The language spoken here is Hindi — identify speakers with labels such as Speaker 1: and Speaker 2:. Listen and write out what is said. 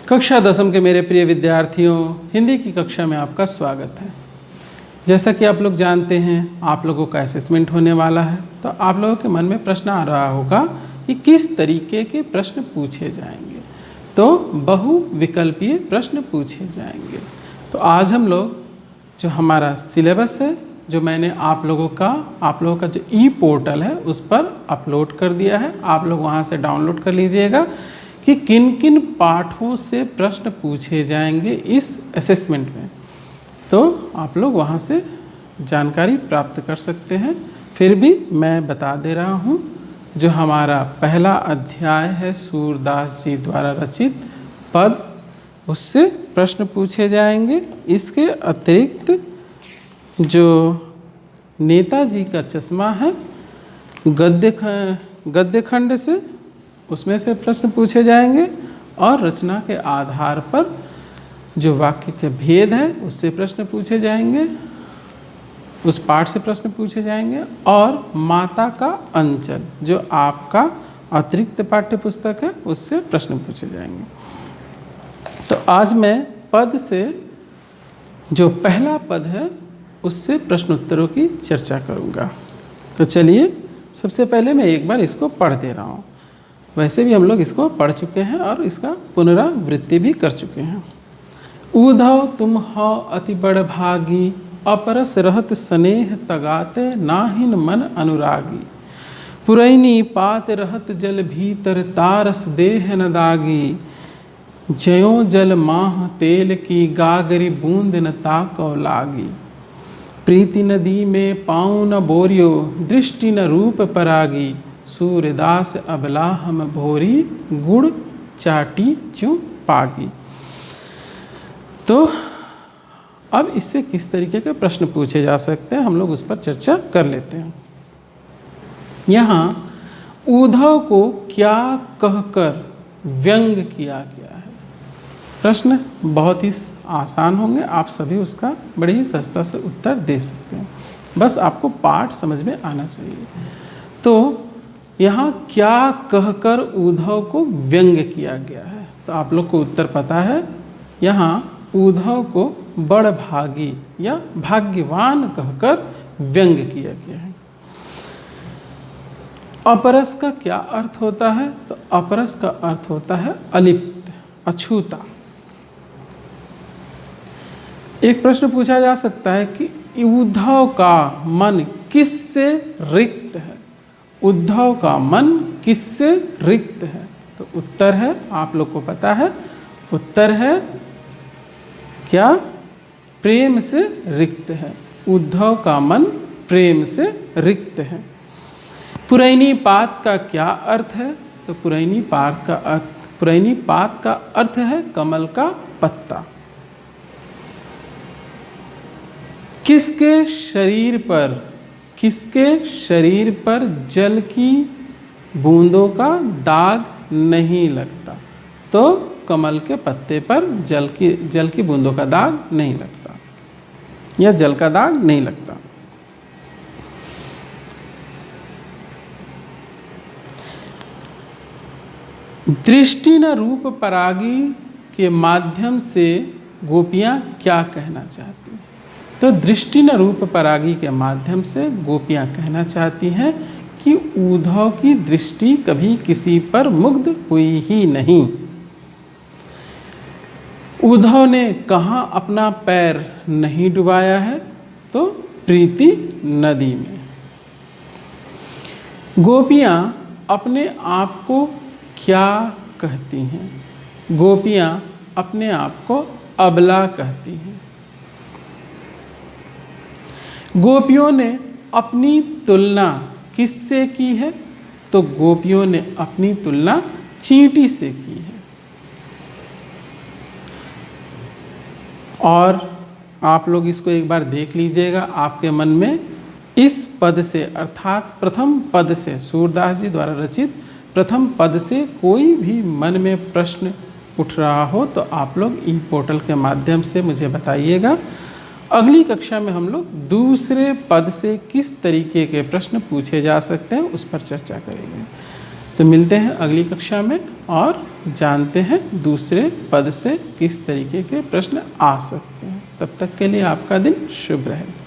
Speaker 1: कक्षा 10वीं के मेरे प्रिय विद्यार्थियों, हिंदी की कक्षा में आपका स्वागत है। जैसा कि आप लोग जानते हैं, आप लोगों का असेसमेंट होने वाला है, तो आप लोगों के मन में प्रश्न आ रहा होगा कि किस तरीके के प्रश्न पूछे जाएंगे। तो बहुविकल्पीय प्रश्न पूछे जाएंगे। तो आज हम लोग जो हमारा सिलेबस है, जो मैंने आप लोगों का जो ई पोर्टल है उस पर अपलोड कर दिया है, आप लोग वहाँ से डाउनलोड कर लीजिएगा कि किन किन पाठों से प्रश्न पूछे जाएंगे इस असेसमेंट में। तो आप लोग वहाँ से जानकारी प्राप्त कर सकते हैं। फिर भी मैं बता दे रहा हूँ, जो हमारा पहला अध्याय है सूरदास जी द्वारा रचित पद, उससे प्रश्न पूछे जाएंगे। इसके अतिरिक्त जो नेताजी का चश्मा है गद्य खंड से, उसमें से प्रश्न पूछे जाएंगे, और रचना के आधार पर जो वाक्य के भेद है उससे प्रश्न पूछे जाएंगे, उस पाठ से प्रश्न पूछे जाएंगे, और माता का अंचल जो आपका अतिरिक्त पाठ्य पुस्तक है उससे प्रश्न पूछे जाएंगे। तो आज मैं पद से, जो पहला पद है उससे प्रश्न उत्तरों की चर्चा करूँगा। तो चलिए, सबसे पहले मैं एक बार इसको पढ़ दे रहा हूँ। वैसे भी हम लोग इसको पढ़ चुके हैं और इसका पुनरावृत्ति भी कर चुके हैं। ऊधव तुम हो अति बड़ भागी, अपरस रहत स्नेह तगाते, नाहिन मन अनुरागी। पुरैनी पात रहत जल भीतर, तारस देह न दागी। ज्यों जल माह तेल की, गागरी बूंद न ताकौ लागी। प्रीति नदी में पाँव न बोरियो, दृष्टि न रूप परागी। सूर्यदास अबला हम भोरी, गुड़ चाटी चूँ पागी। तो अब इससे किस तरीके के प्रश्न पूछे जा सकते हैं, हम लोग उस पर चर्चा कर लेते हैं। यहाँ ऊधव को क्या कहकर व्यंग किया गया है? प्रश्न बहुत ही आसान होंगे, आप सभी उसका बड़े ही सहजता से उत्तर दे सकते हैं। बस आपको पाठ समझ में आना चाहिए। तो यहाँ क्या कहकर ऊधव को व्यंग किया गया है? तो आप लोग को उत्तर पता है। यहाँ ऊधव को बड़ भागी या भाग्यवान कहकर व्यंग किया गया है। अपरस का क्या अर्थ होता है? तो अपरस का अर्थ होता है अलिप्त, अछूता। एक प्रश्न पूछा जा सकता है कि उद्धव का मन किससे रिक्त है? उद्धव का मन किससे रिक्त है? तो उत्तर है, आप लोग को पता है, उत्तर है क्या? प्रेम से रिक्त है। उद्धव का मन प्रेम से रिक्त है। पुरैनी पात का क्या अर्थ है? तो पुरैनी पात का अर्थ है कमल का पत्ता। किसके शरीर पर जल की बूंदों का दाग नहीं लगता? तो कमल के पत्ते पर जल की बूंदों का दाग नहीं लगता, या जल का दाग नहीं लगता। दृष्टि न रूप परागी के माध्यम से गोपियाँ क्या कहना चाहती हैं? तो दृष्टि न रूप परागी के माध्यम से गोपियाँ कहना चाहती हैं कि ऊधव की दृष्टि कभी किसी पर मुग्ध हुई ही नहीं। ऊधव ने कहाँ अपना पैर नहीं डुबाया है? तो प्रीति नदी में। गोपियाँ अपने आप को क्या कहती हैं? गोपियाँ अपने आप को अबला कहती हैं। गोपियों ने अपनी तुलना किससे की है? तो गोपियों ने अपनी तुलना चींटी से की है। और आप लोग इसको एक बार देख लीजिएगा, आपके मन में इस पद से, अर्थात प्रथम पद से, सूरदास जी द्वारा रचित प्रथम पद से कोई भी मन में प्रश्न उठ रहा हो तो आप लोग ई पोर्टल के माध्यम से मुझे बताइएगा। अगली कक्षा में हम लोग दूसरे पद से किस तरीके के प्रश्न पूछे जा सकते हैं उस पर चर्चा करेंगे। तो मिलते हैं अगली कक्षा में और जानते हैं दूसरे पद से किस तरीके के प्रश्न आ सकते हैं। तब तक के लिए आपका दिन शुभ रहे।